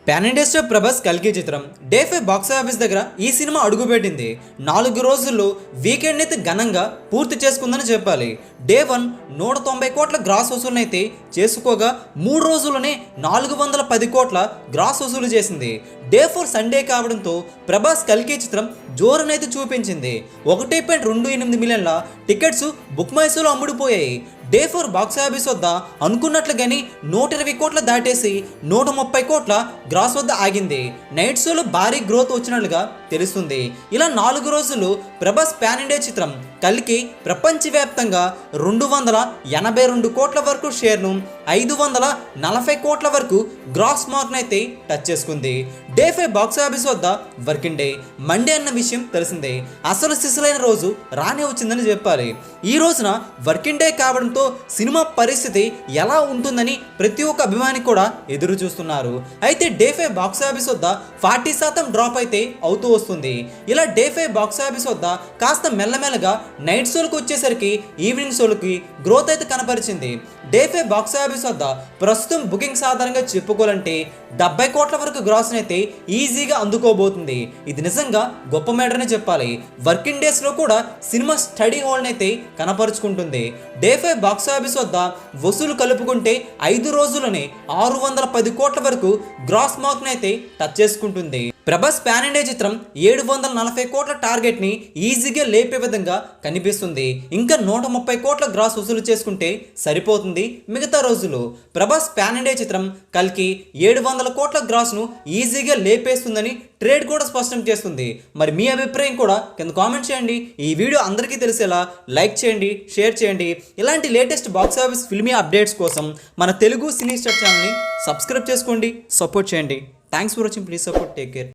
Pan India star Prabhas కల్కి చిత్రం day 5 box office దగ్గర ఈ సినిమా అడుగుపెట్టింది. 4 రోజుల్లో వీకెండ్ అయితే ఘనంగా పూర్తి చేసుకుందని చెప్పాలి. డే 1 190 కోట్ల గ్రాస్ వసూలునైతే చేసుకోగా 3 రోజుల్లోనే 410 కోట్ల గ్రాస్ వసూలు చేసింది. డే 4 సండే కావడంతో ప్రభాస్ కల్కి చిత్రం జోరునైతే చూపించింది. 1.28 మిలియన్ల టికెట్స్ బుక్ మై షోలో అమ్ముడుపోయాయి. డే 4 బాక్స్ ఆఫీస్ వద్ద అనుకున్నట్లుగాని 120 కోట్ల దాటేసి 130 కోట్ల గ్రాస్ వద్ద ఆగింది. నైట్ షోలో భారీ గ్రోత్ వచ్చినట్లుగా తెలుస్తుంది. ఇలా 4 రోజులు ప్రభాస్ పాన్ ఇండియా చిత్రం కల్కి ప్రపంచవ్యాప్తంగా 282 కోట్ల వరకు షేర్ను, 540 కోట్ల వరకు గ్రాస్ మార్క్నైతే టచ్ చేసుకుంది. డే 5 బాక్స్ ఆఫీస్ వద్ద వర్కింగ్ డే మండే అన్న విషయం తెలిసిందే. అసలు సిసలైన రోజు రానే వచ్చిందని చెప్పాలి. ఈ రోజున వర్కింగ్ డే కావడంతో సినిమా పరిస్థితి ఎలా ఉంటుందని ప్రతి ఒక్క అభిమాని కూడా ఎదురు చూస్తున్నారు. అయితే డే 5 బాక్స్ ఆఫీస్ వద్ద 40% డ్రాప్ అయితే అవుతూ వస్తుంది. ఇలా డే 5 బాక్స్ ఆఫీస్ వద్ద కాస్త మెల్లమెల్లగా నైట్ షోలకు వచ్చేసరికి ఈవినింగ్ షోలకి గ్రోత్ అయితే కనపరిచింది. డే 5 బాక్స్ ఆఫీస్ వద్ద ప్రస్తుతం బుకింగ్స్ ఆధారంగా చెప్పుకోవాలంటే 70 కోట్ల వరకు గ్రాస్ అయితే ఈజీగా అందుకోబోతుంది. ఇది నిజంగా గొప్ప మేటనే చెప్పాలి. వర్కింగ్ డేస్ లో కూడా సినిమా స్టడీ హోల్డ్ అయితే కనపరుచుకుంటుంది. డే 5 బాక్స్ ఆఫీస్ వద్ద వసూలు కలుపుకుంటే 5 రోజుల్లోనే 610 కోట్ల వరకు గ్రాస్ మార్క్ అయితే టచ్ చేసుకుంటుంది. ప్రభాస్ పాన్ ఇండియా చిత్రం 740 కోట్ల టార్గెట్ ని ఈజీగా లేపే విధంగా కనిపిస్తుంది. ఇంకా 130 కోట్ల గ్రాస్ వసూలు చేసుకుంటే సరిపోతుంది. మిగతా రోజులు ప్రభాస్ పాన్ ఇండియా చిత్రం కల్కి 700 కోట్ల గ్రాస్ ను ఈజీగా లేపేస్తుందని ట్రేడ్ కూడా స్పష్టం చేస్తుంది. మరి మీ అభిప్రాయం కూడా కింద కామెంట్ చేయండి. ఈ వీడియో అందరికీ తెలిసేలా లైక్ చేయండి, షేర్ చేయండి. ఇలాంటి latest box office filmy updates కోసం మన తెలుగు సినీ స్టార్ ఛానల్ని సబ్స్క్రైబ్ చేసుకోండి, సపోర్ట్ చేయండి. Thanks for watching. Please support. Take care.